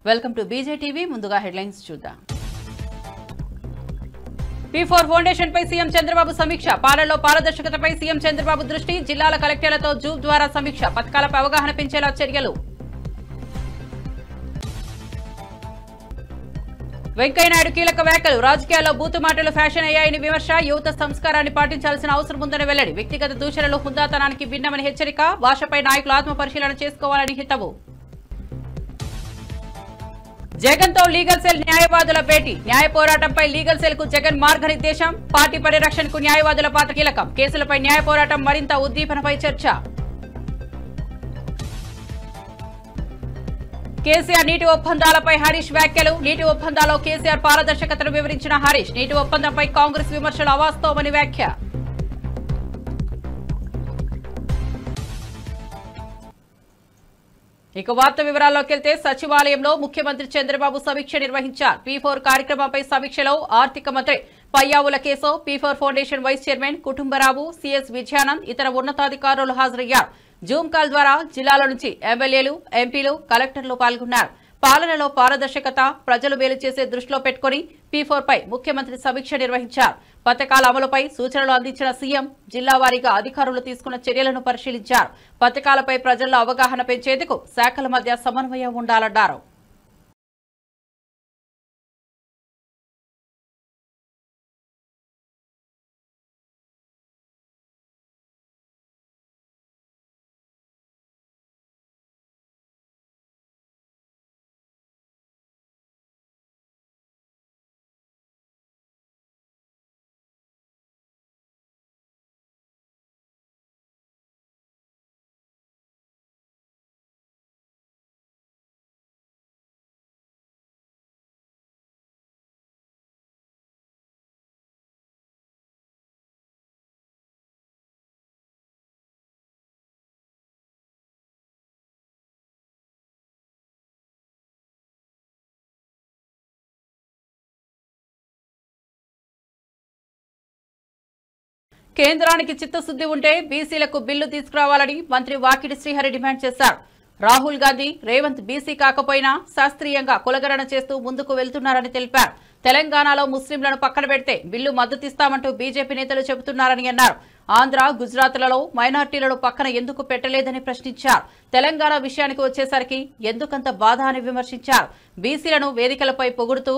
Welcome to బీజేటీవీ. ముందుగా headlines చూద్దాం. P4 foundation పై CM Chandrababu సమీక్ష. పాలనలో పారదర్శకతపై సీఎం చంద్రబాబు దృష్టి. జిల్లాల కలెక్టర్లతో జూమ్ ద్వారా సమీక్ష. పథకాలపై అవగాహన పెంచేలా చర్యలు. వెంకయ్యనాయుడు కీలక వ్యాఖ్యలు. రాజకీయాల్లో బూతు మాటలు ఫ్యాషన్ అయ్యాయని విమర్శ. యువత సంస్కారాన్ని పాటించాల్సిన అవసరం ఉందని వెల్లడి. వ్యక్తిగత దూషణలు హుందాతనానికి భిన్నమని హెచ్చరిక. భాషపై నాయకులు ఆత్మ పరిశీలన చేసుకోవాలని హితవు. జగన్ తో లీగల్ సెల్ న్యాయవాదుల భేటీ. న్యాయ పోరాటంపై లీగల్ సెల్ కు జగన్ మార్గనిర్దేశం. పార్టీ పరిరక్షణకు న్యాయవాదుల పాత్ర కీలకం. కేసులపై న్యాయ పోరాటం మరింత ఉద్దీపనపై చర్చ. కేసీఆర్ నీటి ఒప్పందాలపై హరీష్ వ్యాఖ్యలు. నీటి ఒప్పందాల్లో కేసీఆర్ పారదర్శకతను వివరించిన హరీష్. నీటి ఒప్పందంపై కాంగ్రెస్ విమర్శలు అవాస్తవమని వ్యాఖ్య. ఇక వార్త వివరాల్లోకి వెళ్తే సచివాలయంలో ముఖ్యమంత్రి చంద్రబాబు సమీక్ష నిర్వహించారు. P4 కార్యక్రమంపై సమీక్షలో ఆర్థిక మంత్రి Payyavula Keshav, P4 foundation vice chairman Kutumbarao, CS Vijayanand, ఇతర ఉన్నతాధికారులు హాజరయ్యారు. జూమ్ కాల్ ద్వారా జిల్లాల నుంచి ఎమ్మెల్యేలు, ఎంపీలు, కలెక్టర్లు పాల్గొన్నారు. పాలనలో పారదర్శకత, ప్రజలు మేలు చేసే దృష్టిలో పెట్టుకుని P4 పై ముఖ్యమంత్రి సమీక్ష నిర్వహించారు. పథకాల అమలుపై సూచనలు అందించిన సీఎం జిల్లా వారీగా అధికారులు తీసుకున్న చర్యలను పరిశీలించారు. పథకాలపై ప్రజల్లో అవగాహన పెంచేందుకు శాఖల మధ్య సమన్వయం ఉండాలన్నారు. కేంద్రానికి చిత్తశుద్ది ఉంటే బీసీలకు బిల్లు తీసుకురావాలని మంత్రి వాకిటి శ్రీహరి డిమాండ్ చేశారు. రాహుల్ గాంధీ, రేవంత్ బీసీ కాకపోయినా శాస్త్రీయంగా కులగణన చేస్తూ ముందుకు వెళ్తున్నారని తెలిపారు. తెలంగాణలో ముస్లింలను పక్కన పెడితే బిల్లు మద్దతిస్తామంటూ బీజేపీ నేతలు చెబుతున్నారని అన్నారు. ఆంధ్ర, గుజరాత్లలో మైనార్టీలను పక్కన ఎందుకు పెట్టలేదని ప్రశ్నించారు. తెలంగాణ విషయానికి వచ్చేసరికి ఎందుకంత బాధ అని విమర్శించారు. బీసీలను వేదికలపై పొగుడుతూ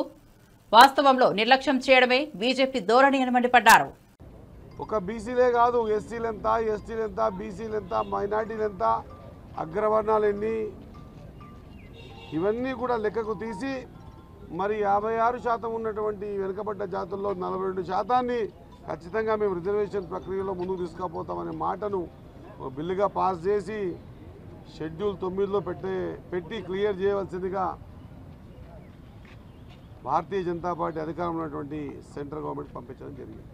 వాస్తవంలో నిర్లక్ష్యం చేయడమే బీజేపీ ధోరణి అని మండిపడ్డారు. ఒక బీసీలే కాదు, ఎస్సీలెంత, ఎస్టీలెంత, బీసీలెంత, మైనార్టీలెంత, అగ్రవర్ణాలు ఎన్ని, ఇవన్నీ కూడా లెక్కకు తీసి మరి 56% ఉన్నటువంటి వెనుకబడ్డ జాతుల్లో 42% ఖచ్చితంగా మేము రిజర్వేషన్ ప్రక్రియలో ముందుకు తీసుకుపోతామనే మాటను బిల్లుగా పాస్ చేసి షెడ్యూల్ 9లో పెట్టి క్లియర్ చేయవలసిందిగా భారతీయ జనతా పార్టీ అధికారంలో ఉన్నటువంటి సెంట్రల్ గవర్నమెంట్ పంపించడం జరిగింది.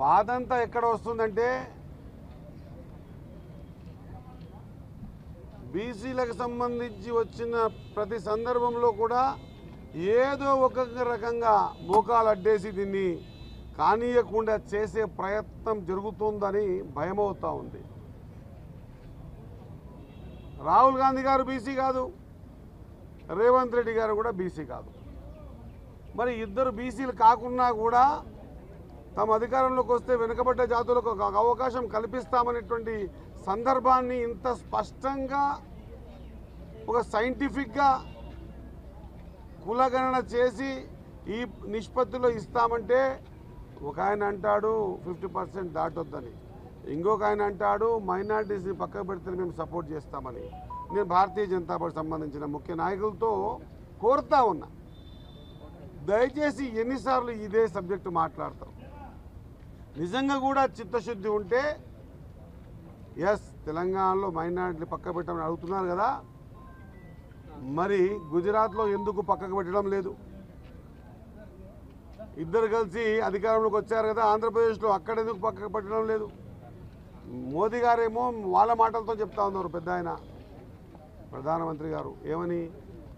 బాధ అంతా ఎక్కడ వస్తుందంటే బీసీలకు సంబంధించి వచ్చిన ప్రతి సందర్భంలో కూడా ఏదో ఒక రకంగా మోకాలు అడ్డేసి దీన్ని కానీయకుండా చేసే ప్రయత్నం జరుగుతుందని భయమవుతూ ఉంది. రాహుల్ గాంధీ గారు బీసీ కాదు, రేవంత్ రెడ్డి గారు కూడా బీసీ కాదు. మరి ఇద్దరు బీసీలు కాకున్నా కూడా తమ అధికారంలోకి వస్తే వెనుకబడ్డ జాతులకు ఒక అవకాశం కల్పిస్తామనేటువంటి సందర్భాన్ని ఇంత స్పష్టంగా ఒక సైంటిఫిక్గా కులగణన చేసి ఈ నిష్పత్తిలో ఇస్తామంటే ఒక ఆయన అంటాడు 50% దాటొద్దని, ఇంకొక ఆయన అంటాడు మైనారిటీస్ని పక్కకు పెడితే మేము సపోర్ట్ చేస్తామని. నేను భారతీయ జనతా పార్టీ సంబంధించిన ముఖ్య నాయకులతో కోరుతా ఉన్నా, దయచేసి ఎన్నిసార్లు ఇదే సబ్జెక్టు మాట్లాడతాం. నిజంగా కూడా చిత్తశుద్ధి ఉంటే తెలంగాణలో మైనారిటీలు పక్క పెట్టమని అడుగుతున్నారు కదా, మరి గుజరాత్లో ఎందుకు పక్కకు పెట్టడం లేదు? ఇద్దరు కలిసి అధికారంలోకి వచ్చారు కదా ఆంధ్రప్రదేశ్లో, అక్కడ ఎందుకు పక్కకు పెట్టడం లేదు? మోదీ గారేమో వాళ్ళ మాటలతో చెప్తా ఉన్నారు. పెద్ద ఆయన ప్రధానమంత్రి గారు ఏమని,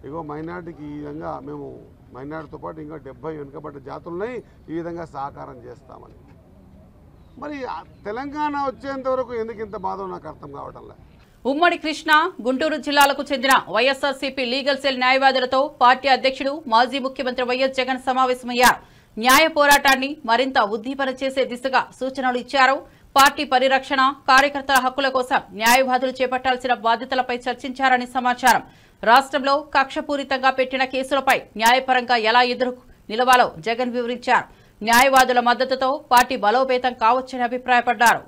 ఇగో మైనారిటీకి ఈ విధంగా మేము మైనారిటీతో పాటు ఇంకా 70 వెనుకబడ్డ జాతులని ఈ విధంగా సహకారం చేస్తామని. మరి తెలంగాణ వచ్చేంత వరకు ఎందుకు ఇంత బాధ నాకు అర్థం కావటంలే. ఉమ్మడి కృష్ణా, గుంటూరు జిల్లాలకు చెందిన వైఎస్ఆర్సీపీ లీగల్ సెల్ న్యాయవాదులతో పార్టీ అధ్యక్షుడు మాజీ ముఖ్యమంత్రి వైఎస్ జగన్ సమావేశమయ్యారు. న్యాయ పోరాటాన్ని మరింత ఉద్దీపన చేసే దిశగా సూచనలు ఇచ్చారు. పార్టీ పరిరక్షణ, కార్యకర్తల హక్కుల కోసం న్యాయవాదులు చేపట్టాల్సిన బాధ్యతలపై చర్చించారని సమాచారం. రాష్ట్రంలో కక్షపూరితంగా పెట్టిన కేసులపై న్యాయపరంగా ఎలా ఎదురు నిలవాలో జగన్ వివరించారు. న్యాయవాదుల మద్దతుతో పార్టీ బలోపేతం కావచ్చని అభిప్రాయపడ్డారు.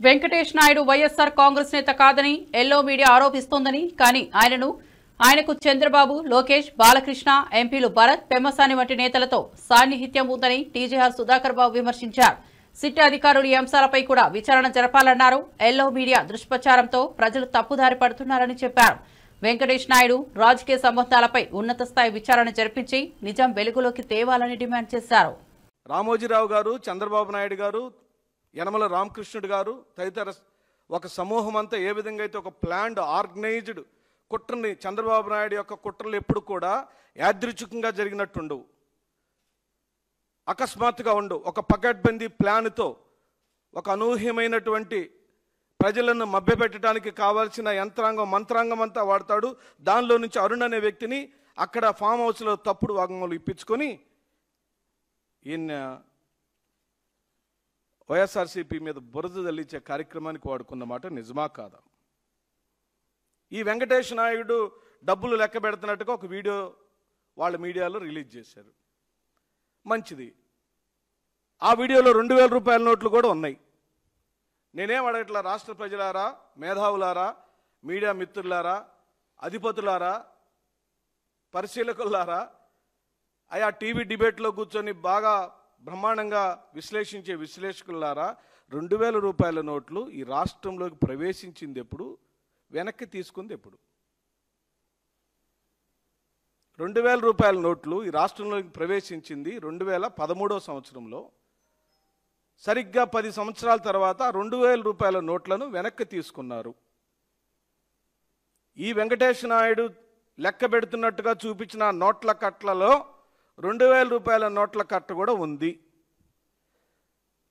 వెంకటేష్ నాయుడు వైఎస్ఆర్ కాంగ్రెస్ నేత కాదని ఎల్లో మీడియా ఆరోపిస్తోందని, కానీ ఆయనకు చంద్రబాబు, లోకేష్, బాలకృష్ణ, ఎంపీలు భరత్, పెమ్మసాని వంటి నేతలతో సాన్నిహిత్యం ఉందని టీజీఆర్ సుధాకర్ బాబు విమర్శించారు. సిట్ అధికారులు ఈ అంశాలపై కూడా విచారణ జరపాలన్నారు. ఎల్లో మీడియా దుష్ప్రచారంతో ప్రజలు తప్పుదారి పడుతున్నారని చెప్పారు. వెంకటేష్ నాయుడు రాజకీయ సంబంధాలపై ఉన్నత స్థాయి విచారణ జరిపించి నిజం వెలుగులోకి తేవాలని డిమాండ్ చేశారు. రామోజీరావు గారు, చంద్రబాబు నాయుడు గారు, యనమల రామకృష్ణుడు గారు తదితర ఒక సమూహం అంతా ఏ విధంగా అయితే ఒక ప్లాన్డ్ ఆర్గనైజ్డ్ కుట్రని, చంద్రబాబు నాయుడు యొక్క కుట్రలు ఎప్పుడు కూడా యాదృచ్ఛికంగా జరిగినట్టుండవు, అకస్మాత్తుగా ఉండవు. ఒక పకడ్బందీ ప్లాన్తో ఒక అనూహ్యమైనటువంటి ప్రజలను మభ్యపెట్టడానికి కావాల్సిన మంత్రాంగం అంతా వాడతాడు. దానిలో నుంచి అరుణ్ అనే వ్యక్తిని అక్కడ ఫామ్ హౌస్లో తప్పుడు వాగ్మూలం ఇప్పించుకొని ఈయన వైఎస్ఆర్సీపీ మీద బురద జల్లించే కార్యక్రమానికి వాడుకున్న మాట నిజమా కాదా? ఈ వెంకటేష్ నాయుడు డబ్బులు లెక్క పెడుతున్నట్టుగా ఒక వీడియో వాళ్ళ మీడియాలో రిలీజ్ చేశారు. మంచిది. ఆ వీడియోలో 2000 రూపాయల నోట్లు కూడా ఉన్నాయి. నేనేం అడగట్లా, రాష్ట్ర ప్రజలారా, మేధావులారా, మీడియా మిత్రులారా, అధిపతులారా, పరిశీలకులారా, ఆయా టీవీ డిబేట్లో కూర్చొని బాగా బ్రహ్మాండంగా విశ్లేషించే విశ్లేషకులారా, 2000 రూపాయల నోట్లు ఈ రాష్ట్రంలోకి ప్రవేశించింది ఎప్పుడు, వెనక్కి తీసుకుంది ఎప్పుడు? 2000 రూపాయల నోట్లు ఈ రాష్ట్రంలోకి ప్రవేశించింది 2013 సంవత్సరంలో. సరిగ్గా 10 సంవత్సరాల తర్వాత 2000 రూపాయల నోట్లను వెనక్కి తీసుకున్నారు. ఈ వెంకటేష్ నాయుడు లెక్క పెడుతున్నట్టుగా చూపించిన నోట్ల కట్లలో 2000 రూపాయల నోట్ల కట్ట కూడా ఉంది.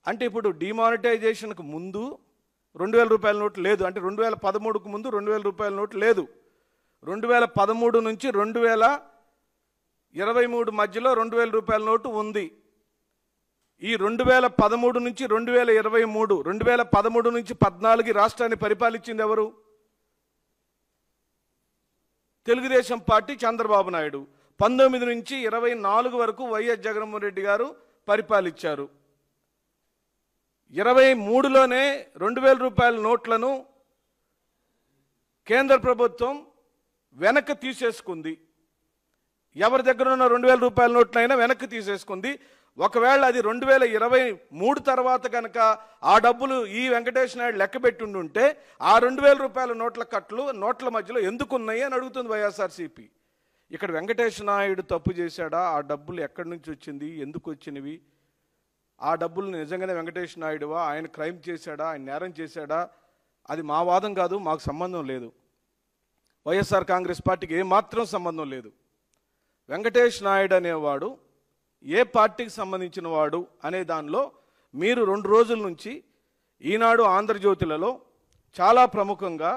అంటే ఇప్పుడు డిమానిటైజేషన్కు ముందు 2000 రూపాయల నోటు లేదు. అంటే 2013కు ముందు 2000 రూపాయల నోటు లేదు. 2013 నుంచి 2023 మధ్యలో 2000 రూపాయల నోటు ఉంది. ఈ 2013 నుంచి 2023, 2013 నుంచి 14 రాష్ట్రాన్ని పరిపాలించింది ఎవరు? తెలుగుదేశం పార్టీ, చంద్రబాబు నాయుడు. 19 నుంచి 24 వరకు వైఎస్ జగన్మోహన్ రెడ్డి గారు పరిపాలించారు. 23లోనే 2000 రూపాయల నోట్లను కేంద్ర ప్రభుత్వం వెనక్కి తీసేసుకుంది. ఎవరి దగ్గర ఉన్న 2000 రూపాయల నోట్లైనా వెనక్కి తీసేసుకుంది. ఒకవేళ అది 2023 తర్వాత కనుక ఆ డబ్బులు ఈ వెంకటేష్ నాయుడు లెక్క పెట్టుండుంటే ఆ 2000 రూపాయల నోట్ల కట్లు నోట్ల మధ్యలో ఎందుకున్నాయి అని అడుగుతుంది వైఎస్ఆర్సీపీ. ఇక్కడ వెంకటేష్ నాయుడు తప్పు చేశాడా? ఆ డబ్బులు ఎక్కడి నుంచి వచ్చింది, ఎందుకు వచ్చినవి? ఆ డబ్బులు నిజంగానే వెంకటేష్ నాయుడువా? ఆయన క్రైమ్ చేశాడా, ఆయన నేరం చేశాడా? అది మా వాదం కాదు, మాకు సంబంధం లేదు. వైఎస్ఆర్ కాంగ్రెస్ పార్టీకి ఏమాత్రం సంబంధం లేదు. వెంకటేష్ నాయుడు అనేవాడు ఏ పార్టీకి సంబంధించిన వాడు అనే దానిలో మీరు 2 రోజుల నుంచి ఈనాడు, ఆంధ్రజ్యోతిలలో చాలా ప్రముఖంగా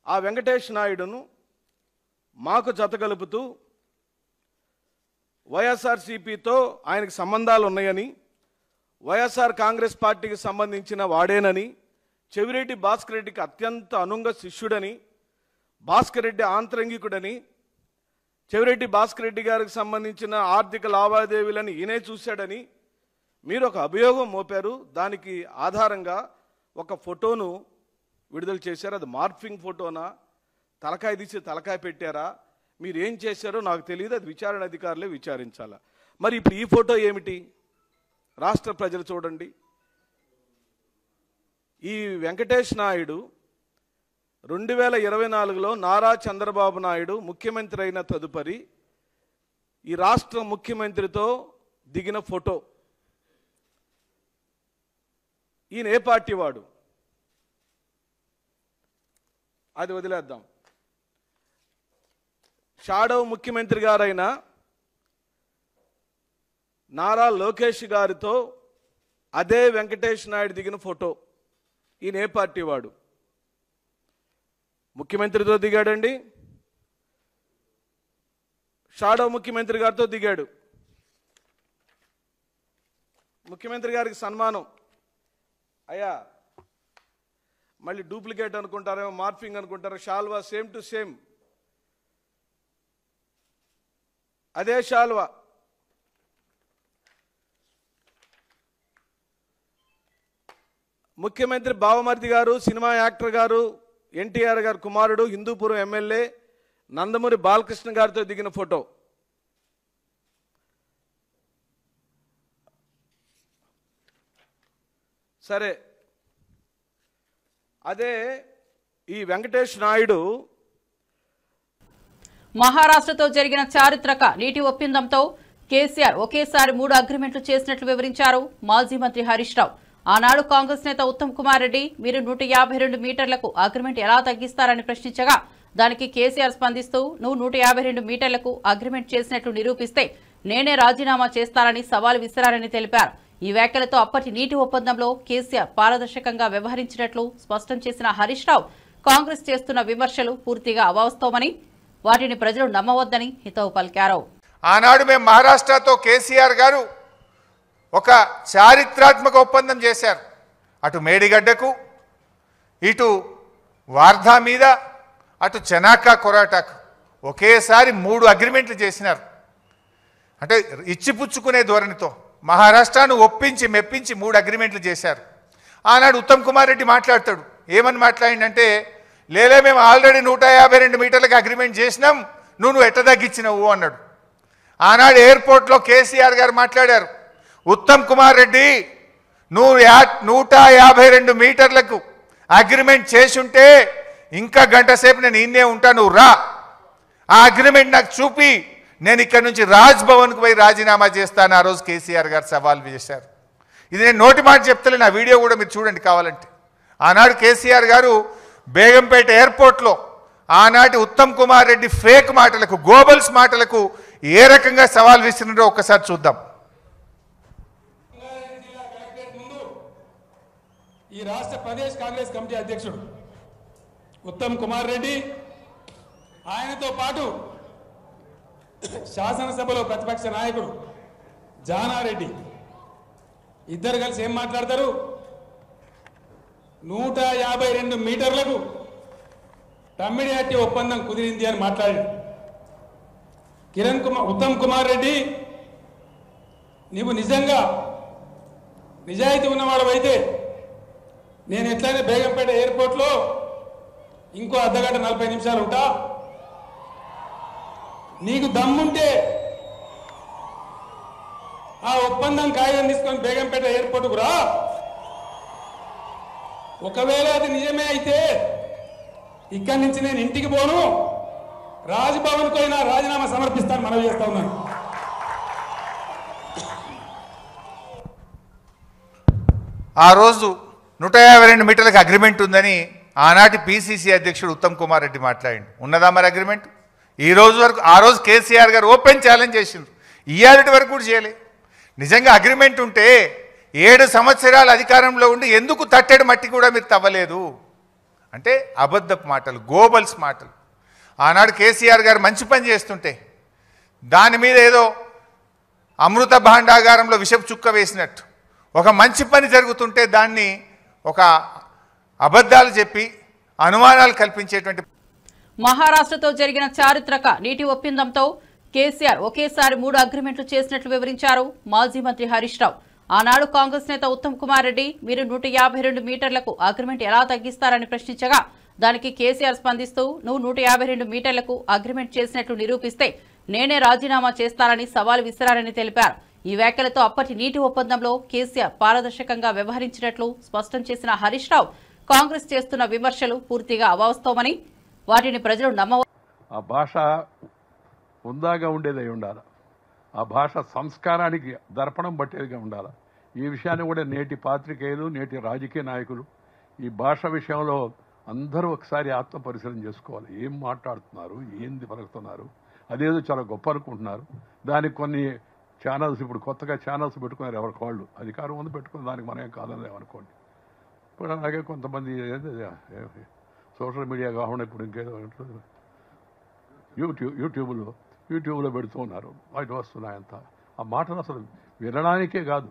ఆ వెంకటేష్ నాయుడును మాకు జతగలుపుతూ వైఎస్ఆర్సీపీతో ఆయనకు సంబంధాలు ఉన్నాయని, వైఎస్ఆర్ కాంగ్రెస్ పార్టీకి సంబంధించిన వాడేనని, చెవిరెడ్డి భాస్కర్ రెడ్డికి అత్యంత అనుంగ శిష్యుడని, భాస్కర్ రెడ్డి ఆంతరంగికుడని, చెవిరెడ్డి భాస్కర్ రెడ్డి గారికి సంబంధించిన ఆర్థిక లావాదేవీలను ఈయనే చూశాడని మీరు ఒక అభియోగం మోపారు. దానికి ఆధారంగా ఒక ఫోటోను విడుదల చేశారు. అది మార్ఫింగ్ ఫోటోనా, తలకాయ తీసి తలకాయ పెట్టారా, మీరు ఏం చేశారో నాకు తెలియదు. అది విచారణ అధికారులే విచారించాలా. మరి ఇప్పుడు ఈ ఫోటో ఏమిటి? రాష్ట్ర ప్రజలు చూడండి. ఈ వెంకటేష్ నాయుడు 2024లో నారా చంద్రబాబు నాయుడు ముఖ్యమంత్రి అయిన తదుపరి ఈ రాష్ట్ర ముఖ్యమంత్రితో దిగిన ఫోటో. ఈయన ఏ పార్టీ వాడు? అది వదిలేద్దాం. షాడో ముఖ్యమంత్రి గారైన నారా లోకేష్ గారితో అదే వెంకటేష్ నాయుడు దిగిన ఫోటో. ఈయన ఏ పార్టీ వాడు? ముఖ్యమంత్రితో దిగాడండి, షాడో ముఖ్యమంత్రి గారితో దిగాడు. ముఖ్యమంత్రి గారికి సన్మానం. అయ్యా మళ్ళీ డూప్లికేట్ అనుకుంటారేమో, మార్ఫింగ్ అనుకుంటారో, షాల్వా సేమ్ టు సేమ్, అదే షాల్వా. ముఖ్యమంత్రి బావమర్ది గారు, సినిమా యాక్టర్ గారు, ఎన్టీఆర్ గారు కుమారుడు, హిందూపురం ఎమ్మెల్యే నందమూరి బాలకృష్ణ గారితో దిగిన ఫోటో. సరే, అదే ఈ వెంకటేష్ నాయుడు మహారాష్ట్రతో జరిగిన చారిత్రక నీటి ఒప్పందంతో కేసీఆర్ ఒకేసారి 3 అగ్రిమెంట్లు చేసినట్లు వివరించారు మాజీ మంత్రి హరీష్ రావు. ఆనాడు కాంగ్రెస్ నేత ఉత్తమ్ కుమార్ రెడ్డి మీరు 152 మీటర్లకు అగ్రిమెంట్ ఎలా తగ్గిస్తారని ప్రశ్నించగా దానికి కేసీఆర్ స్పందిస్తూ నువ్వు 152 మీటర్లకు అగ్రిమెంట్ చేసినట్లు నిరూపిస్తే నేనే రాజీనామా చేస్తానని సవాల్ విసిరారని తెలిపారు. ఈ వ్యాఖ్యలతో అప్పటి నీటి ఒప్పందంలో కేసీఆర్ పారదర్శకంగా వ్యవహరించినట్లు స్పష్టం చేసిన హరీష్ రావు కాంగ్రెస్ చేస్తున్న విమర్శలు పూర్తిగా అవాస్తవమని, వాటిని ప్రజలు నమ్మవద్దని హితవు పలికారు. ఆనాడు మేము మహారాష్ట్రతో కేసీఆర్ గారు ఒక చారిత్రాత్మక ఒప్పందం చేశారు. అటు మేడిగడ్డకు, ఇటు వార్ధా మీద, అటు చెనాకా కొరాటాకు ఒకేసారి 3 అగ్రిమెంట్లు చేసినారు. అంటే ఇచ్చిపుచ్చుకునే ధోరణితో మహారాష్ట్రను ఒప్పించి మెప్పించి 3 అగ్రిమెంట్లు చేశారు. ఆనాడు ఉత్తమ్ కుమార్ రెడ్డి మాట్లాడతాడు. ఏమని మాట్లాడిందంటే లేలే మేము ఆల్రెడీ 152 మీటర్లకు అగ్రిమెంట్ చేసినాం, నువ్వు ఎట్ట తగ్గించినవు అన్నాడు. ఆనాడు ఎయిర్పోర్ట్లో కేసీఆర్ గారు మాట్లాడారు, ఉత్తమ్ కుమార్ రెడ్డి నువ్వు 152 మీటర్లకు అగ్రిమెంట్ చేసుంటే ఇంకా గంట సేపు నేను ఇన్నే ఉంటా, నువ్వు రా, ఆ అగ్రిమెంట్ నాకు చూపి నేను ఇక్కడ నుంచి రాజ్ భవన్కు పోయి రాజీనామా చేస్తాను. ఆ రోజు కేసీఆర్ గారు సవాల్ చేశారు. ఇది నేను నోటి మాట చెప్తలే, నా వీడియో కూడా మీరు చూడండి కావాలంటే. ఆనాడు కేసీఆర్ గారు బేగంపేట ఎయిర్పోర్ట్లో ఆనాటి ఉత్తమ్ కుమార్ రెడ్డి ఫేక్ మాటలకు, గోబల్స్ మాటలకు ఏ రకంగా సవాల్ విసిరినారో ఒక్కసారి చూద్దాం. ఈ రాష్ట్ర ప్రదేశ్ కాంగ్రెస్ కమిటీ అధ్యక్షుడు ఉత్తమ్ కుమార్ రెడ్డి, ఆయనతో పాటు శాసనసభలో ప్రతిపక్ష నాయకుడు జానారెడ్డి ఇద్దరు కలిసి ఏం మాట్లాడతారు? 152 మీటర్లకు తమ్మిడిహట్టి ఒప్పందం కుదిరింది అని మాట్లాడారు. ఉత్తమ్ కుమార్ రెడ్డి, నీవు నిజంగా నిజాయితీ ఉన్నవాడవైతే నేను ఎట్లయినా బేగంపేట ఎయిర్పోర్ట్లో ఇంకో అర్ధగంట 40 నిమిషాలు ఉంటా. నీకు దమ్ముంటే ఆ ఒప్పందం కాగితం తీసుకొని బేగంపేట ఎయిర్పోర్టుకు రా. ఒకవేళ అది నిజమే అయితే ఇక్కడి నుంచి నేను ఇంటికి పోను, రాజ్భవన్కు అయినా రాజీనామా సమర్పిస్తాను మనవి చేస్తా ఉన్నాను. ఆ రోజు 152 మీటర్లకు అగ్రిమెంట్ ఉందని ఆనాటి పిసిసి అధ్యక్షుడు ఉత్తమ్ కుమార్ రెడ్డి మాట్లాడిండు. ఉన్నదా మరి అగ్రిమెంట్? ఈ రోజు వరకు, ఆ రోజు కేసీఆర్ గారు ఓపెన్ ఛాలెంజ్ చేసిండ్రు, ఇయ్యాలటి వరకు కూడా చేయలే. నిజంగా అగ్రిమెంట్ ఉంటే 7 సంవత్సరాలు అధికారంలో ఉండి ఎందుకు తట్టెడు మట్టి కూడా మీరు తవ్వలేదు అంటే అబద్ధపు మాటలు, గోబల్స్ మాటలు. ఆనాడు కేసీఆర్ గారు మంచి పని చేస్తుంటే దాని మీద ఏదో అమృత భాండాగారంలో విషపు చుక్క వేసినట్టు ఒక మంచి పని జరుగుతుంటే దాన్ని ఒక అబద్ధాలు చెప్పి అనుమానాలు కల్పించేటువంటి మహారాష్ట్రతో జరిగిన చారిత్రక నీటి ఒప్పందంతో కేసీఆర్ ఒకేసారి 3 అగ్రిమెంట్లు చేసినట్లు వివరించారు మాజీ మంత్రి హరీష్ రావు. ఆనాడు కాంగ్రెస్ నేత ఉత్తమ్ కుమార్ రెడ్డి మీరు 152 మీటర్లకు అగ్రిమెంట్ ఎలా తగ్గిస్తారని ప్రశ్నించగా దానికి కేసీఆర్ స్పందిస్తూ నువ్వు 152 మీటర్లకు అగ్రిమెంట్ చేసినట్లు నిరూపిస్తే నేనే రాజీనామా చేస్తానని సవాల్ విసిరారని తెలిపారు. ఈ వ్యాఖ్యలతో అప్పటి నీటి ఒప్పందంలో కేసీఆర్ పారదర్శకంగా వ్యవహరించినట్లు స్పష్టం చేసిన హరీష్ రావు కాంగ్రెస్ చేస్తున్న విమర్శలు పూర్తిగా అవాస్తవమని వాటిని ప్రజలు నమ్మవ. ఆ భాష హుందాగా ఉండేదై ఉండాలి. ఆ భాష సంస్కారానికి దర్పణం పట్టేదిగా ఉండాలి. ఈ విషయాన్ని కూడా నేటి పాత్రికేయులు నేటి రాజకీయ నాయకులు ఈ భాష విషయంలో అందరూ ఒకసారి ఆత్మ పరిశీలన చేసుకోవాలి. ఏం మాట్లాడుతున్నారు, ఏంది పలుకుతున్నారు, అదేదో చాలా గొప్ప అనుకుంటున్నారు. దానికి కొన్ని ఛానల్స్ ఇప్పుడు కొత్తగా ఛానల్స్ పెట్టుకున్నారు. ఎవరికి వాళ్ళు అధికారం ఉంది పెట్టుకుని దానికి మనం ఏం కాదని అనుకోండి. ఇప్పుడు అలాగే కొంతమంది సోషల్ మీడియా కాకుండా ఇప్పుడు ఇంకేదో యూట్యూబ్లో పెడుతూ ఉన్నారు. వాటి వస్తున్నాయంత ఆ మాటలు అసలు వినడానికే కాదు.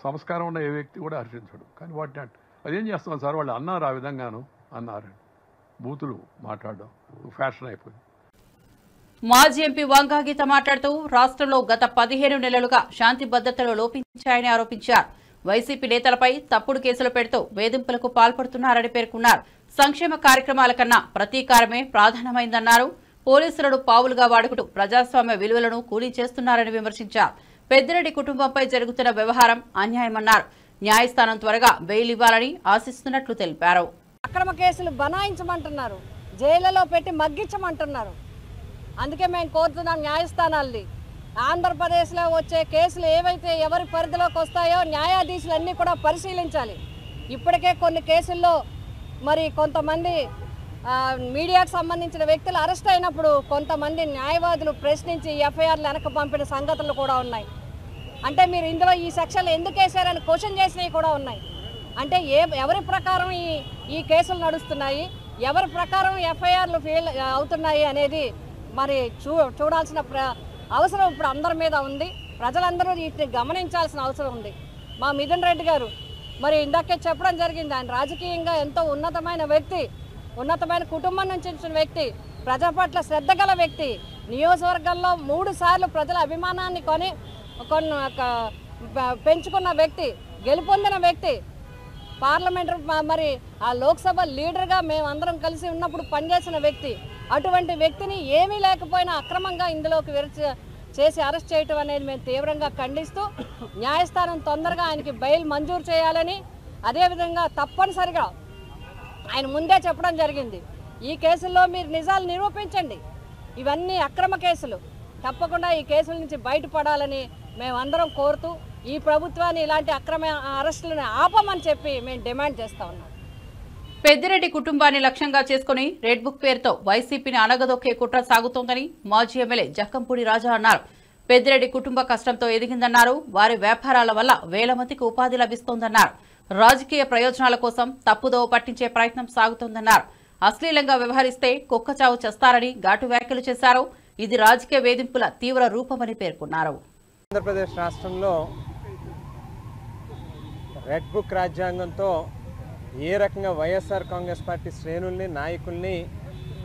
సంస్కారం ఉన్న ఏ వ్యక్తి కూడా హర్షించడు. కానీ వాటిని అదేం చేస్తున్నాం సార్ వాళ్ళు అన్నారు, ఆ విధంగాను అన్నారు. బూతులు మాట్లాడడం ఫ్యాషన్ అయిపోయింది. మాజీ ఎంపీ వంగాగీత మాట్లాడుతూ రాష్ట్రంలో గత 15 నెలలుగా శాంతి భద్రతలు లోపించాయని ఆరోపించారు. వైసీపీ నేతలపై తప్పుడు కేసులు పెడుతూ వేధింపులకు పాల్పడుతున్నారని పేర్కొన్నారు. సంక్షేమ కార్యక్రమాల కన్నా ప్రతీకారమే ప్రాధాన్యమైందన్నారు. పోలీసులను పావులుగా వాడుకుంటూ ప్రజాస్వామ్య విలువలను కూలీ చేస్తున్నారని విమర్శించారు. పెద్దిరెడ్డి కుటుంబంపై జరుగుతున్న వ్యవహారం అన్యాయమన్నారు. న్యాయస్థానం త్వరగా బెయిల్ ఇవ్వాలని ఆశిస్తున్నట్లు తెలిపారు. అక్రమ కేసులు బనాయించమంటున్నారు, జైళ్లలో పెట్టి మగ్గించమంటున్నారు. అందుకే మేము కోరుతున్నాం న్యాయస్థానాల్ని ఆంధ్రప్రదేశ్లో వచ్చే కేసులు ఏవైతే ఎవరి పరిధిలోకి వస్తాయో న్యాయాధీశులన్నీ కూడా పరిశీలించాలి. ఇప్పటికే కొన్ని కేసుల్లో మరి కొంతమంది మీడియాకు సంబంధించిన వ్యక్తులు అరెస్ట్ అయినప్పుడు కొంతమంది న్యాయవాదులు ప్రశ్నించి ఎఫ్ఐఆర్లు వెనక్కి పంపిన సంగతులు కూడా ఉన్నాయి. అంటే మీరు ఇందులో ఈ సెక్షన్లు ఎందుకు వేశారని క్వశ్చన్ చేసినవి కూడా ఉన్నాయి. అంటే ఎవరి ప్రకారం ఈ కేసులు నడుస్తున్నాయి, ఎవరి ప్రకారం ఎఫ్ఐఆర్లు ఫెయిల్ అవుతున్నాయి అనేది మరి చూడాల్సిన అవసరం ఇప్పుడు అందరి మీద ఉంది. ప్రజలందరూ వీటిని గమనించాల్సిన అవసరం ఉంది. మా మిథున్ రెడ్డి గారు మరి ఇందాకే చెప్పడం జరిగింది, ఆయన రాజకీయంగా ఎంతో ఉన్నతమైన వ్యక్తి, ఉన్నతమైన కుటుంబం నుంచి వచ్చిన వ్యక్తి, ప్రజల పట్ల శ్రద్ధ గల వ్యక్తి, నియోజకవర్గంలో 3 సార్లు ప్రజల అభిమానాన్ని పెంచుకున్న వ్యక్తి, గెలుపొందిన వ్యక్తి, పార్లమెంటరీ మరి ఆ లోక్సభ లీడర్గా మేమందరం కలిసి ఉన్నప్పుడు పనిచేసిన వ్యక్తి. అటువంటి వ్యక్తిని ఏమీ లేకపోయినా అక్రమంగా ఇందులోకి చేసి అరెస్ట్ చేయటం అనేది మేము తీవ్రంగా ఖండిస్తూ న్యాయస్థానం తొందరగా ఆయనకి బెయిల్ మంజూరు చేయాలని, అదేవిధంగా తప్పనిసరిగా ఆయన ముందే చెప్పడం జరిగింది, ఈ కేసుల్లో మీరు నిజాలు నిరూపించండి, ఇవన్నీ అక్రమ కేసులు, తప్పకుండా ఈ కేసుల నుంచి బయటపడాలని మేమందరం కోరుతూ ఈ ప్రభుత్వాన్ని ఇలాంటి అక్రమ అరెస్టులను ఆపమని చెప్పి మేము డిమాండ్ చేస్తా ఉన్నాం. పెద్దిరెడ్డి కుటుంబాన్ని లక్ష్యంగా చేసుకుని రెడ్ బుక్ పేరుతో వైసీపీని అనగదొక్కే కుట్ర సాగుతోందని మాజీ ఎమ్మెల్యే జక్కంపూడి రాజా అన్నారు. పెద్దిరెడ్డి కుటుంబ కష్టంతో ఎదిగిందన్నారు. వారి వ్యాపారాల వల్ల వేల మందికి ఉపాధి లభిస్తోందన్నారు. రాజకీయ ప్రయోజనాల కోసం తప్పుదోవ పట్టించే ప్రయత్నం సాగుతోందన్నారు. అశ్లీలంగా వ్యవహరిస్తే కుక్కచావు చేస్తారని ఘాటు వ్యాఖ్యలు చేశారు. ఇది రాజకీయ వేధింపుల తీవ్ర రూపమని పేర్కొన్నారు. ఆంధ్రప్రదేశ్ రాష్ట్రంలో రెడ్ బుక్ రాజ్యాంగంతో ఏ రకంగా వైఎస్ఆర్ కాంగ్రెస్ పార్టీ శ్రేణుల్ని నాయకుల్ని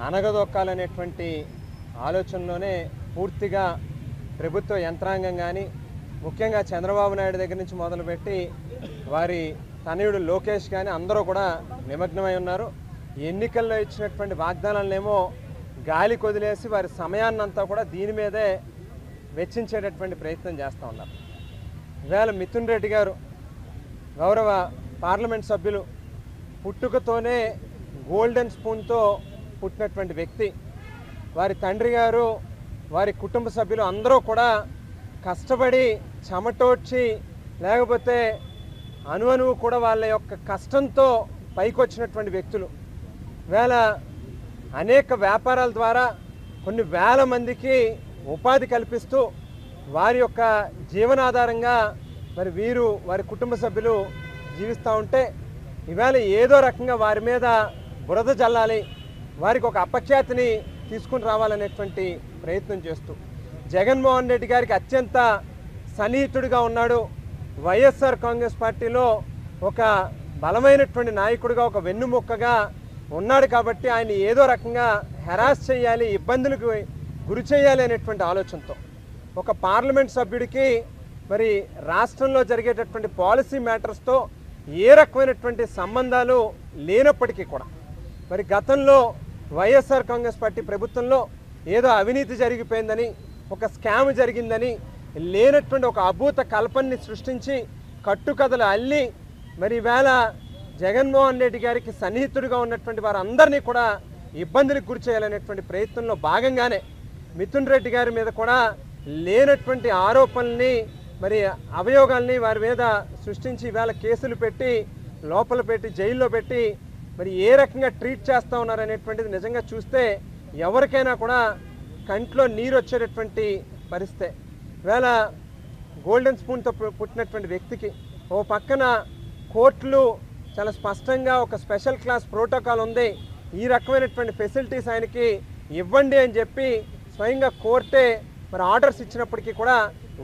అనగదొక్కాలనేటువంటి ఆలోచనలోనే పూర్తిగా ప్రభుత్వ యంత్రాంగం కానీ ముఖ్యంగా చంద్రబాబు నాయుడు దగ్గర నుంచి మొదలుపెట్టి వారి తనయుడు లోకేష్ కానీ అందరూ కూడా నిమగ్నమై ఉన్నారు. ఎన్నికల్లో ఇచ్చినటువంటి వాగ్దానాలనేమో గాలి కొదిలేసి వారి సమయాన్నంతా కూడా దీని మీదే వెచ్చించేటటువంటి ప్రయత్నం చేస్తూ ఉన్నారు. ఇవాళ మిథున్ రెడ్డి గారు గౌరవ పార్లమెంట్ సభ్యులు పుట్టుకతోనే గోల్డెన్ స్పూన్తో పుట్టినటువంటి వ్యక్తి. వారి తండ్రి గారు వారి కుటుంబ సభ్యులు అందరూ కూడా కష్టపడి చెమటోడ్చి లేకపోతే అణువణువు కూడా వాళ్ళ యొక్క కష్టంతో పైకొచ్చినటువంటి వ్యక్తులు. ఇవాళ అనేక వ్యాపారాల ద్వారా కొన్ని వేల మందికి ఉపాధి కల్పిస్తూ వారి యొక్క జీవనాధారంగా మరి వీరు వారి కుటుంబ సభ్యులు జీవిస్తూ ఉంటే ఇవాళ ఏదో రకంగా వారి మీద బురద జల్లాలి, వారికి ఒక అపఖ్యాతిని తీసుకుని రావాలనేటువంటి ప్రయత్నం చేస్తూ జగన్మోహన్ రెడ్డి గారికి అత్యంత సన్నిహితుడిగా ఉన్నాడు. వైఎస్ఆర్ కాంగ్రెస్ పార్టీలో ఒక బలమైనటువంటి నాయకుడిగా, ఒక వెన్నుముక్కగా ఉన్నాడు కాబట్టి ఆయన ఏదో రకంగా హెరాస్ చేయాలి, ఇబ్బందులకు గురి చేయాలి అనేటువంటి ఆలోచనతో ఒక పార్లమెంట్ సభ్యుడికి మరి రాష్ట్రంలో జరిగేటటువంటి పాలసీ మ్యాటర్స్తో ఏ రకమైనటువంటి సంబంధాలు లేనప్పటికీ కూడా మరి గతంలో వైఎస్ఆర్ కాంగ్రెస్ పార్టీ ప్రభుత్వంలో ఏదో అవినీతి జరిగిపోయిందని, ఒక స్కామ్ జరిగిందని లేనటువంటి ఒక అభూత కల్పనని సృష్టించి కట్టుకథలు అల్లి మరి ఈవేళ జగన్మోహన్ రెడ్డి గారికి సన్నిహితుడిగా ఉన్నటువంటి వారందరినీ కూడా ఇబ్బందులకు గురి చేయాలనేటువంటి ప్రయత్నంలో భాగంగానే మిథున్ రెడ్డి గారి మీద కూడా లేనటువంటి ఆరోపణల్ని మరి అభియోగాల్ని వారి మీద సృష్టించి ఈవేళ కేసులు పెట్టి లోపల పెట్టి జైల్లో పెట్టి మరి ఏ రకంగా ట్రీట్ చేస్తూ ఉన్నారనేటువంటిది నిజంగా చూస్తే ఎవరికైనా కూడా కంట్లో నీరు వచ్చేటటువంటి పరిస్థితే. ఈవేళ గోల్డెన్ స్పూన్తో పుట్టినటువంటి వ్యక్తికి ఓ పక్కన కోర్టులు చాలా స్పష్టంగా ఒక స్పెషల్ క్లాస్ ప్రోటోకాల్ ఉంది, ఈ రకమైనటువంటి ఫెసిలిటీస్ ఆయనకి ఇవ్వండి అని చెప్పి స్వయంగా కోర్టే మరి ఆర్డర్స్ ఇచ్చినప్పటికీ కూడా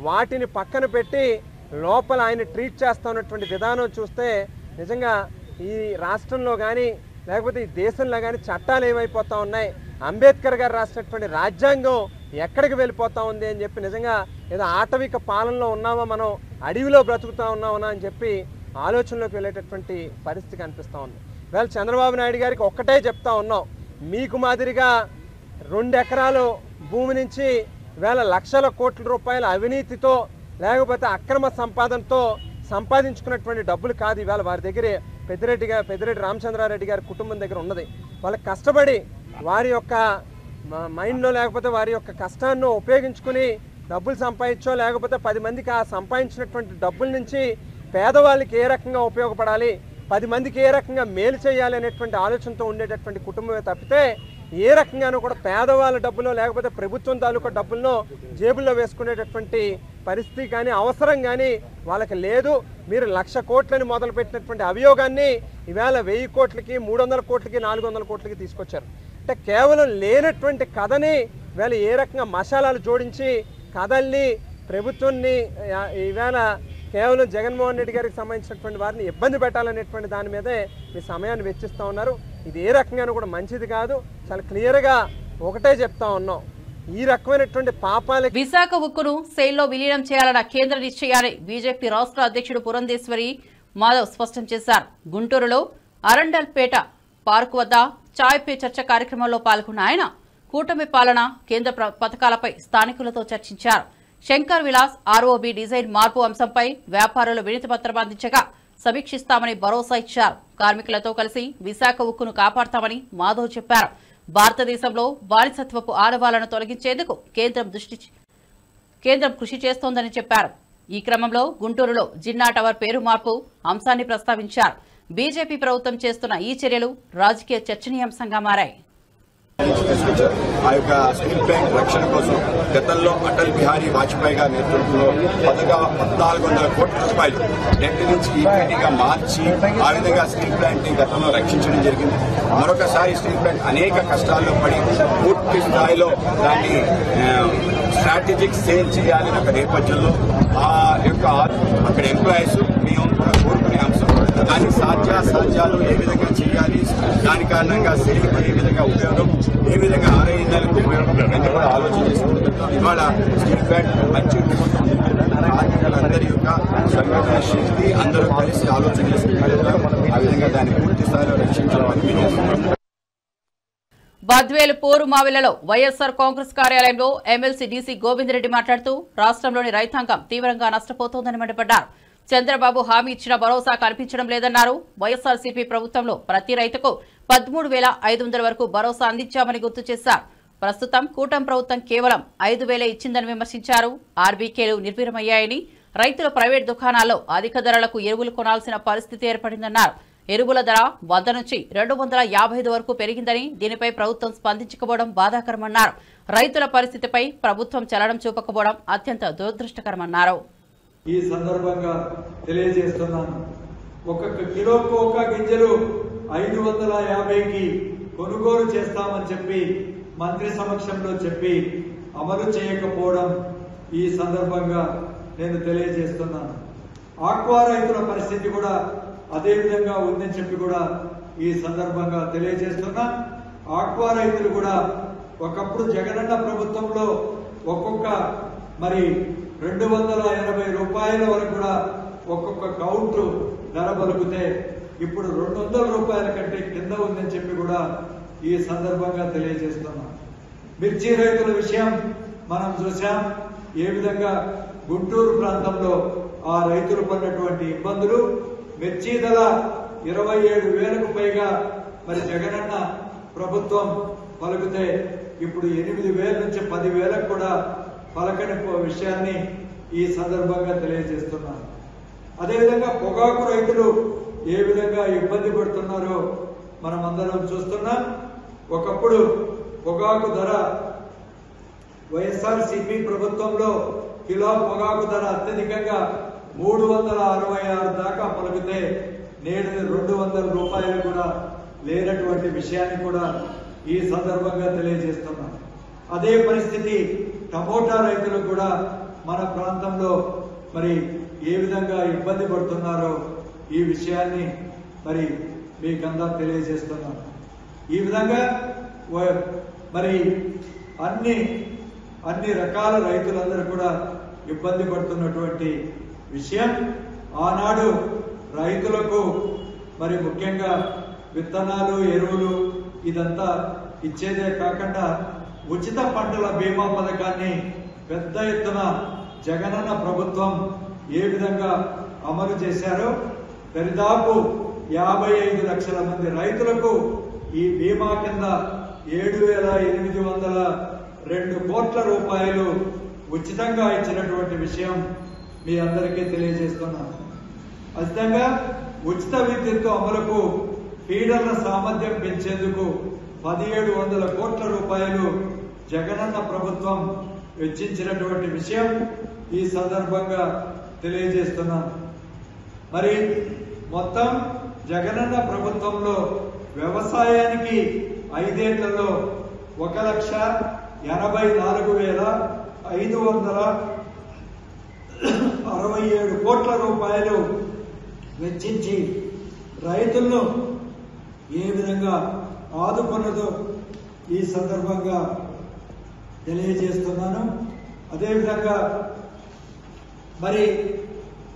వాటిని పక్కన పెట్టి లోపల ఆయన ట్రీట్ చేస్తూ ఉన్నటువంటి విధానం చూస్తే నిజంగా ఈ రాష్ట్రంలో కానీ లేకపోతే ఈ దేశంలో కానీ చట్టాలు ఏమైపోతూ ఉన్నాయి, అంబేద్కర్ గారు రాసినటువంటి రాజ్యాంగం ఎక్కడికి వెళ్ళిపోతూ ఉంది అని చెప్పి నిజంగా ఏదో ఆటవిక పాలనలో ఉన్నామా, మనం అడవిలో బ్రతుకుతూ ఉన్నామా అని చెప్పి ఆలోచనలోకి వెళ్ళేటటువంటి పరిస్థితి కనిపిస్తూ ఉంది. వేళ చంద్రబాబు నాయుడు గారికి ఒక్కటే చెప్తా ఉన్నాం, మీకు మాదిరిగా 2 ఎకరాలు భూమి నుంచి వేల లక్షల కోట్ల రూపాయల అవినీతితో లేకపోతే అక్రమ సంపాదనతో సంపాదించుకున్నటువంటి డబ్బులు కాదు ఇవాళ వారి దగ్గర పెద్దిరెడ్డి రామచంద్రారెడ్డి గారి కుటుంబం దగ్గర ఉన్నది. వాళ్ళకి కష్టపడి వారి యొక్క మైండ్లో లేకపోతే వారి యొక్క కష్టాన్ని ఉపయోగించుకుని డబ్బులు సంపాదించో లేకపోతే 10 మందికి ఆ సంపాదించినటువంటి డబ్బుల నుంచి పేదవాళ్ళకి ఏ రకంగా ఉపయోగపడాలి, 10 మందికి ఏ రకంగా మేలు చేయాలి అనేటువంటి ఆలోచనతో ఉండేటటువంటి కుటుంబమే తప్పితే ఏ రకంగానూ కూడా పేదవాళ్ళ డబ్బులో లేకపోతే ప్రభుత్వం తాలూకా డబ్బులను జేబుల్లో వేసుకునేటటువంటి పరిస్థితి కానీ అవసరం కానీ వాళ్ళకి లేదు. మీరు 1,00,000 కోట్లని మొదలుపెట్టినటువంటి అభియోగాన్ని ఈవేళ 1000 కోట్లకి 300 కోట్లకి 400 కోట్లకి తీసుకొచ్చారు. అంటే కేవలం లేనటువంటి కథని ఈవేళ ఏ రకంగా మసాలాలు జోడించి కథల్ని ప్రభుత్వాన్ని ఈవేళ కేవలం జగన్మోహన్ రెడ్డి గారికి సంబంధించినటువంటి వారిని ఇబ్బంది పెట్టాలనేటువంటి దాని మీదే మీ సమయాన్ని వెచ్చిస్తూ ఉన్నారు. ఇది ఏ రకంగానూ కూడా మంచిది కాదు. చాలా క్లియర్గా ఒకటే చెప్తా ఉన్నాం, ఈ రకమైనటువంటి పాపాలకి విశాఖ ఉక్కును సెయిల్లో విలీనం చేయాలన్న కేంద్ర నిశ్చయాన్ని బీజేపీ రాష్ట్ర అధ్యక్షుడు పురంధేశ్వరి మాధవ్ స్పష్టం చేశారు. గుంటూరులో అరండల్పేట పార్కు వద్ద చాయ్ పే చర్చ కార్యక్రమంలో పాల్గొన్న ఆయన కూటమి పాలన కేంద్ర పథకాలపై స్థానికులతో చర్చించారు. శంకర్ విలాస్ ఆర్ఓబీ డిజైన్ మార్పు అంశంపై వ్యాపారులు వినతి పత్రం అందించగా సమీక్షిస్తామని భరోసా ఇచ్చారు. కార్మికులతో కలిసి విశాఖ ఉక్కును కాపాడతామని మాధవ్ చెప్పారు. భారతదేశంలో బానిసత్వపు ఆనవాళ్లను తొలగించేందుకు కేంద్రం కృషి చేస్తోందని చెప్పారు. ఈ క్రమంలో గుంటూరులో జిన్నా టవర్ పేరు మార్పు అంశాన్ని ప్రస్తావించారు. బీజేపీ ప్రభుత్వం చేస్తున్న ఈ చర్యలు రాజకీయ చర్చనీయాంశంగా మారాయి. ఆ యొక్క స్టీల్ ప్లాంట్ రక్షణ కోసం గతంలో అటల్ బిహారీ వాజ్పేయి గారి నేతృత్వంలో 1,400 కోట్ల రూపాయలు డెట్ నుంచి ఈక్విటీగా మార్చి ఆ విధంగా స్టీల్ ప్లాంట్ ని గతంలో రక్షించడం జరిగింది. మరొకసారి స్టీల్ ప్లాంట్ అనేక కష్టాల్లో పడి పూర్తి స్థాయిలో దాన్ని స్ట్రాటజిక్ సేల్ చేయాలని ఒక నేపథ్యంలో ఆ యొక్క అక్కడ ఎంప్లాయీస్ మేము కూడా కోరుకునే అంశం దాని సాధ్యాలు ఏ విధంగా చేయాలి, దాని కారణంగా సేల్ ఏ విధంగా ఉపయోగం, ఏ విధంగా ఆరోగ్యాలకు ఉపయోగం ఇవన్నీ కూడా ఆలోచన చేసుకుంటున్నాం. ఇవాళ స్టీల్ ప్లాంట్ మంచి కార్మికులందరి యొక్క సంఘటన శక్తి అందరూ కలిసి ఆలోచన చేసుకుంటున్నాం. ఆ విధంగా దాన్ని పూర్తి స్థాయిలో రక్షించాలని మేము చేస్తున్నాం. బద్వేలు పోరుమావిలలో వైఎస్సార్ కాంగ్రెస్ కార్యాలయంలో ఎమ్మెల్సీ డీసీ గోవిందరెడ్డి మాట్లాడుతూ రాష్ట్రంలోని రైతాంగం తీవ్రంగా నష్టపోతోందని మండిపడ్డారు. చంద్రబాబు హామీ ఇచ్చిన భరోసా కనిపించడం లేదన్నారు. వైఎస్సార్సీపీ ప్రభుత్వంలో ప్రతి రైతుకు 13,500 వరకు భరోసా అందించామని గుర్తు చేశారు. ప్రస్తుతం కూటమి ప్రభుత్వం కేవలం 5,000 ఇచ్చిందని విమర్శించారు. ఆర్బీకేలు నిర్వీర్యమయ్యాయని, రైతుల ప్రైవేట్ దుకాణాల్లో అధిక ధరలకు ఎరువులు కొనాల్సిన పరిస్థితి ఏర్పడిందన్నారు. ఎరువుల ధర 100 నుంచి 255 వరకు పెరిగిందని, దీనిపై ప్రభుత్వం స్పందించకపోవడం బాధాకరమన్నారు. రైతుల పరిస్థితిపై ప్రభుత్వం చలనం చూపకపోవడం అత్యంత దురదృష్టకరమన్నారు. ఈ సందర్భంగా తెలియజేస్తున్నాను, ఒక్కొక్క కిలో కోకా గింజలు 550కి కొనుగోలు చేస్తామని చెప్పి మంత్రి సమక్షంలో చెప్పి అమలు చేయకపోవడం ఈ సందర్భంగా నేను తెలియజేస్తున్నాను. ఆక్వా రైతుల పరిస్థితి కూడా అదే విధంగా ఉందని చెప్పి కూడా ఈ సందర్భంగా తెలియజేస్తున్నా. ఆక్వా రైతులు కూడా ఒకప్పుడు జగనన్న ప్రభుత్వంలో ఒక్కొక్క మరి 280 రూపాయల వరకు కూడా ఒక్కొక్క కౌంటు ధర పలుకుతే ఇప్పుడు 200 రూపాయల కంటే కింద ఉందని చెప్పి కూడా ఈ సందర్భంగా తెలియజేస్తున్నాం. మిర్చి రైతుల విషయం మనం చూసాం. ఏ విధంగా గుంటూరు ప్రాంతంలో ఆ రైతులు పడినటువంటి ఇబ్బందులు. మిర్చి ధర 27,000కు పైగా మరి జగనన్న ప్రభుత్వం పలుకుతే ఇప్పుడు 8,000 నుంచి 10,000కు కూడా పలకని విషయాన్ని ఈ సందర్భంగా తెలియజేస్తున్నాను. అదేవిధంగా పొగాకు రైతులు ఏ విధంగా ఇబ్బంది పడుతున్నారో మనం అందరం చూస్తున్నాం. ఒకప్పుడు పొగాకు ధర వైఎస్ఆర్సీపీ ప్రభుత్వంలో కిలో పొగాకు ధర అత్యధికంగా 366 దాకా పలికితే నేడు 200 రూపాయలు కూడా లేనటువంటి విషయాన్ని కూడా ఈ సందర్భంగా తెలియజేస్తున్నాం. అదే పరిస్థితి టమోటా రైతులు కూడా మన ప్రాంతంలో మరి ఏ విధంగా ఇబ్బంది పడుతున్నారో ఈ విషయాన్ని మరి మీకంతా తెలియజేస్తున్నాం. ఈ విధంగా మరి అన్ని రకాల రైతులందరూ కూడా ఇబ్బంది పడుతున్నటువంటి విషయం. ఆనాడు రైతులకు మరి ముఖ్యంగా విత్తనాలు, ఎరువులు ఇదంతా ఇచ్చేదే కాకుండా ఉచిత పంటల బీమా పథకాన్ని పెద్ద ఎత్తున జగనన్న ప్రభుత్వం ఏ విధంగా అమలు చేశారో దరిదాపు 55 లక్షల మంది రైతులకు ఈ బీమా కింద 7,802 కోట్ల రూపాయలు ఉచితంగా ఇచ్చినటువంటి విషయం మీ అందరికీ తెలియజేస్తున్నాను. అదేవిధంగా ఉచిత విద్యుత్ అమలుకు ఫీడర్ల సామర్థ్యం పెంచేందుకు 1,700 కోట్ల రూపాయలు జగనన్న ప్రభుత్వం వెచ్చించినటువంటి విషయం ఈ సందర్భంగా తెలియజేస్తున్నాను. మరి మొత్తం జగనన్న ప్రభుత్వంలో వ్యవసాయానికి 5 ఏళ్లలో 1,84,567 కోట్ల రూపాయలు వెచ్చించి రైతులను ఏ విధంగా ఆదుకున్నదో ఈ సందర్భంగా తెలియజేస్తున్నాను. అదేవిధంగా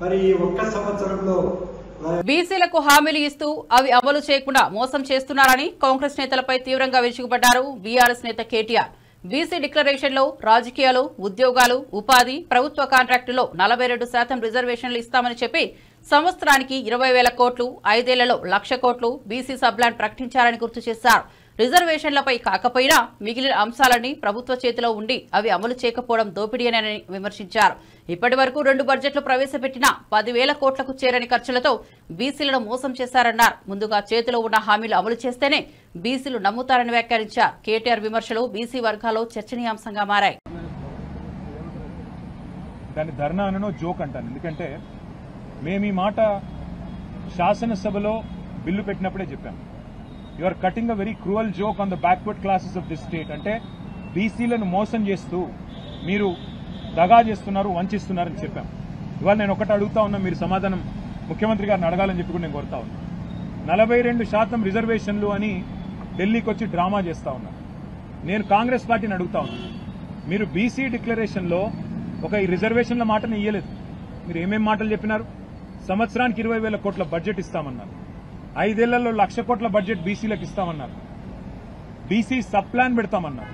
మరి ఈ ఒక్క సంవత్సరంలో బీసీలకు హామీలు ఇస్తూ అవి అమలు చేయకుండా మోసం చేస్తున్నారని కాంగ్రెస్ నేతలపై తీవ్రంగా విరుచుకుపడ్డారు బీఆర్ఎస్ నేత కేటీఆర్. బీసీ డిక్లరేషన్లో రాజకీయాలు, ఉద్యోగాలు, ఉపాధి, ప్రభుత్వ కాంట్రాక్టులో 42% రిజర్వేషన్లు ఇస్తామని చెప్పి సంవత్సరానికి 20,000 కోట్లు, 5 ఏళ్లలో 1,00,000 కోట్లు బీసీ సబ్లాన్ ప్రకటించారని గుర్తు చేశారు. రిజర్వేషన్లపై కాకపోయినా మిగిలిన అంశాలన్నీ ప్రభుత్వ చేతిలో ఉండి అవి అమలు చేయకపోవడం దోపిడీనని విమర్శించారు. ఇప్పటి వరకు 2 బడ్జెట్లు ప్రవేశపెట్టినా 10,000 కోట్లకు చేరని ఖర్చులతో బీసీలను మోసం చేశారన్నారు. ముందుగా చేతిలో ఉన్న హామీలు అమలు చేస్తేనే బీసీలు నమ్ముతారని వ్యాఖ్యానించారు. కేటీఆర్ విమర్శలు బీసీ వర్గాల్లో చర్చనీయాంశంగా మారాయి. దాని ధర్నాను జోక్ అంటాను. ఎందుకంటే మేము ఈ మాట శాసనసభలో బిల్లు పెట్టినప్పుడే చెప్పాము. You are cutting a very cruel joke on the backward classes of this state. అంటే బీసీలను మోసం చేస్తూ మీరు దగా చేస్తున్నారు, వంచిస్తున్నారని చెప్పాం. ఇవాళ నేను ఒకటి అడుగుతా ఉన్నా, మీరు సమాధానం ముఖ్యమంత్రి గారిని అడగాలని చెప్పి కూడా నేను కోరుతా ఉన్నా. 42% రిజర్వేషన్లు అని ఢిల్లీకి వచ్చి డ్రామా చేస్తా ఉన్నారు. నేను కాంగ్రెస్ పార్టీని అడుగుతా ఉన్నా, మీరు బీసీ డిక్లరేషన్లో ఒక ఈ రిజర్వేషన్ల మాటను ఇయ్యలేదు. మీరు ఏమేం మాటలు చెప్పినారు? సంవత్సరానికి 20,000 కోట్ల బడ్జెట్ ఇస్తామన్నారు. 5 ఏళ్లలో 1,00,000 కోట్ల బడ్జెట్ బీసీలకు ఇస్తామన్నారు. బీసీ సబ్ ప్లాన్ పెడతామన్నారు.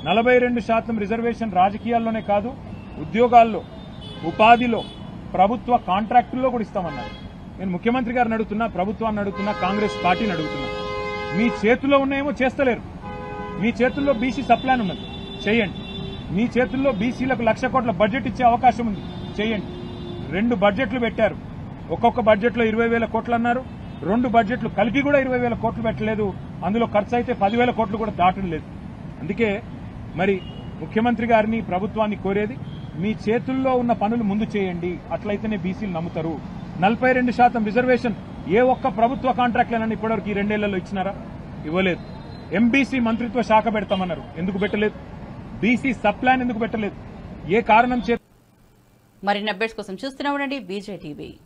42% రిజర్వేషన్ రాజకీయాల్లోనే కాదు, ఉద్యోగాల్లో, ఉపాధిలో, ప్రభుత్వ కాంట్రాక్టుల్లో కూడా ఇస్తామన్నారు. నేను ముఖ్యమంత్రి గారిని అడుగుతున్నా, ప్రభుత్వాన్ని అడుగుతున్నా, కాంగ్రెస్ పార్టీని అడుగుతున్నా, మీ చేతుల్లో ఉన్నాయేమో చేస్తలేరు. మీ చేతుల్లో బీసీ సబ్ ప్లాన్ ఉన్నది, చేయండి. మీ చేతుల్లో బీసీలకు 1,00,000 కోట్ల బడ్జెట్ ఇచ్చే అవకాశం ఉంది, చేయండి. 2 బడ్జెట్లు పెట్టారు. ఒక్కొక్క బడ్జెట్లో 20,000 కోట్లు అన్నారు. 2 బడ్జెట్లు కలిపి కూడా 20,000 కోట్లు పెట్టలేదు. అందులో ఖర్చు అయితే 10,000 కోట్లు కూడా దాటం లేదు. అందుకే మరి ముఖ్యమంత్రి గారిని, ప్రభుత్వాన్ని కోరేది, మీ చేతుల్లో ఉన్న పనులు ముందు చేయండి. అట్లయితేనే బీసీలు నమ్ముతారు. 42% రిజర్వేషన్ ఏ ఒక్క ప్రభుత్వ కాంట్రాక్ట్లైనా ఇప్పటివరకు ఈ 2 ఏళ్లలో ఇచ్చినారా? ఇవ్వలేదు. ఎంబీసీ మంత్రిత్వ శాఖ పెడతామన్నారు, ఎందుకు పెట్టలేదు? బీసీ సబ్ ప్లాన్ ఎందుకు పెట్టలేదు? ఏ కారణం చేత? మరిన్ని అప్డేట్స్ కోసం చూస్తూనే ఉండండి బీజే టీవీ.